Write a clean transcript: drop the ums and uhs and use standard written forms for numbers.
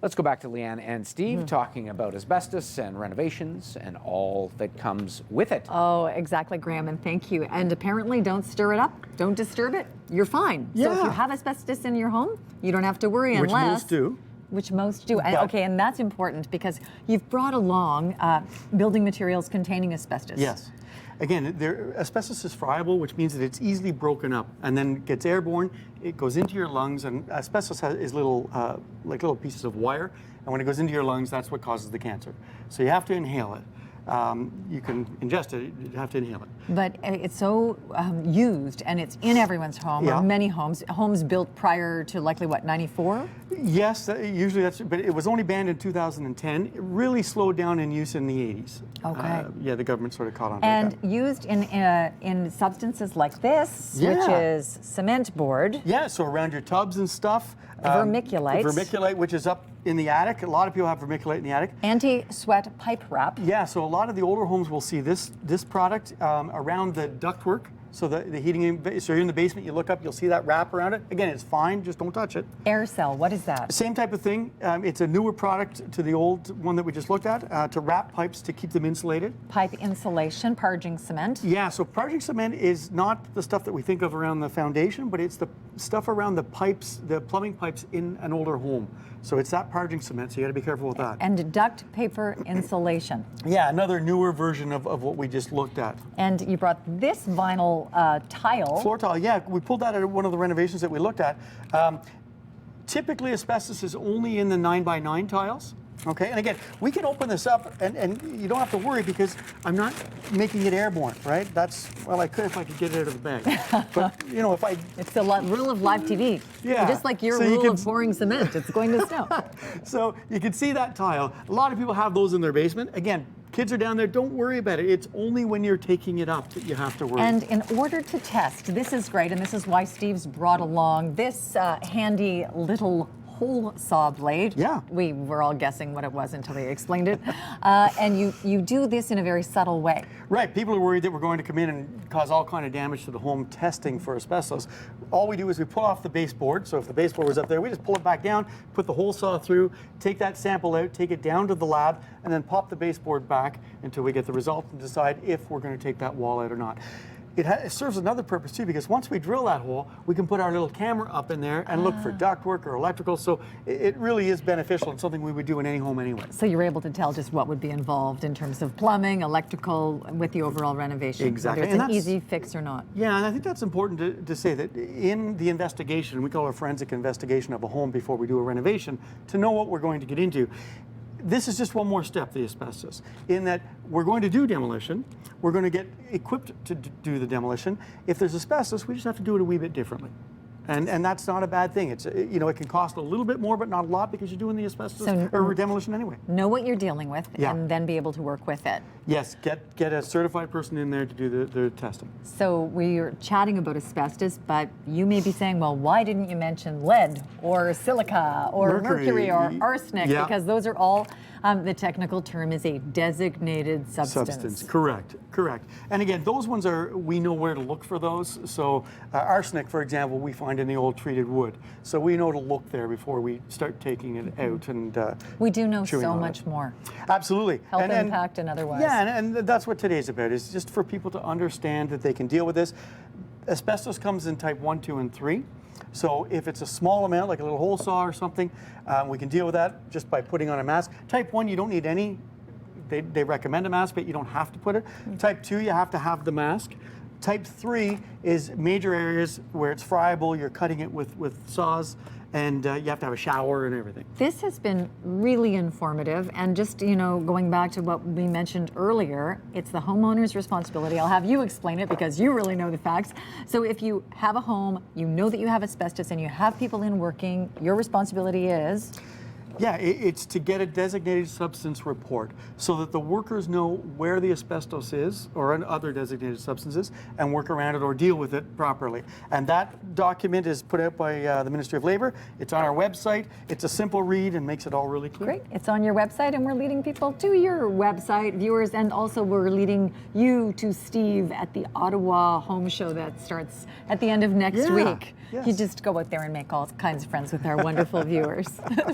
Let's go back to Leanne and Steve talking about asbestos and renovations and all that comes with it. Oh, exactly, Graham, and thank you. And apparently don't stir it up, don't disturb it, you're fine. So if you have asbestos in your home, you don't have to worry unless... Which most do. Which most do. And, okay, and that's important because you've brought along building materials containing asbestos. Yes. Again, asbestos is friable, which means that it's easily broken up and then gets airborne. It goes into your lungs, and asbestos is little, like little pieces of wire. And when it goes into your lungs, that's what causes the cancer. So you have to inhale it. You can ingest it, you have to inhale it. But it's so used, and it's in everyone's home, or many homes built prior to likely, what, 94? Yes, usually that's, but it was only banned in 2010. It really slowed down in use in the 80s. Okay. Yeah, the government sort of caught on to And that. used in substances like this, which is cement board. Yeah, so around your tubs and stuff. Vermiculite. Vermiculite, which is up in the attic. A lot of people have vermiculite in the attic. Anti-sweat pipe wrap. Yeah, so a lot of the older homes will see this product around the ductwork. So the heating, so you're in the basement, you look up, you'll see that wrap around it. Again, it's fine, just don't touch it. Air cell, what is that? Same type of thing. It's a newer product to the old one that we just looked at, to wrap pipes to keep them insulated. Pipe insulation, parging cement. Yeah, so parging cement is not the stuff that we think of around the foundation, but it's the stuff around the pipes, the plumbing pipes in an older home. So it's that parging cement, so you got to be careful with that. And duct paper insulation. Yeah, another newer version of what we just looked at. And you brought this vinyl tile. Floor tile, yeah, we pulled that out of one of the renovations that we looked at. Typically, asbestos is only in the 9x9 tiles. Okay, and again, we can open this up and you don't have to worry because I'm not making it airborne, right? That's, well, I could if I could get it out of the bag. But, you know, if I... It's the rule of live TV. Yeah. Just like your So you rule can- of pouring cement, it's going to snow. So you can see that tile. A lot of people have those in their basement. Again, kids are down there, don't worry about it. It's only when you're taking it up that you have to worry. And in order to test, this is great, and this is why Steve's brought along this handy little hole saw blade. Yeah. We were all guessing what it was until they explained it. And you do this in a very subtle way. Right, people are worried that we're going to come in and cause all kind of damage to the home testing for asbestos. All we do is we pull off the baseboard. So if the baseboard was up there, we just pull it back down, put the hole saw through, take that sample out, take it down to the lab, and then pop the baseboard back until we get the result and decide if we're going to take that wall out or not. It serves another purpose too, because once we drill that hole, we can put our little camera up in there and look for ductwork or electrical. So it really is beneficial and something we would do in any home anyway. So you're able to tell just what would be involved in terms of plumbing, electrical, with the overall renovation. Exactly. Whether it's an easy fix or not. Yeah, and I think that's important to say that in the investigation, we call it a forensic investigation of a home before we do a renovation, to know what we're going to get into. This is just one more step, the asbestos, in that we're going to do demolition, we're going to get equipped to do the demolition. If there's asbestos, we just have to do it a wee bit differently. And that's not a bad thing. It's, you know, it can cost a little bit more, but not a lot because you're doing the asbestos or demolition anyway. Know what you're dealing with and then be able to work with it. Yes, get a certified person in there to do the testing. So we're chatting about asbestos, but you may be saying, well, why didn't you mention lead or silica or mercury or arsenic? Yeah. Because those are all, the technical term is a designated substance. Correct. And again, those ones we know where to look for those. So arsenic, for example, we find in the old treated wood. So we know to look there before we start taking it out and we do know chewing so on much it. more. Absolutely. Health impact and otherwise. Yeah, and that's what today's about, is just for people to understand that they can deal with this. Asbestos comes in type 1, 2, and 3. So if it's a small amount, like a little hole saw or something, we can deal with that just by putting on a mask. Type 1, you don't need any. They recommend a mask, but you don't have to put it. Type 2, you have to have the mask. Type 3 is major areas where it's friable, you're cutting it with saws, and you have to have a shower and everything. This has been really informative, and just, you know, going back to what we mentioned earlier, it's the homeowner's responsibility. I'll have you explain it because you really know the facts. So if you have a home, you know that you have asbestos and you have people in working, your responsibility is? Yeah, it's to get a designated substance report so that the workers know where the asbestos is or other designated substances and work around it or deal with it properly. And that document is put out by the Ministry of Labour. It's on our website. It's a simple read and makes it all really clear. Great. It's on your website, and we're leading people to your website, viewers, and also we're leading you to Steve at the Ottawa Home Show that starts at the end of next week. Yes. You just go out there and make all kinds of friends with our wonderful viewers.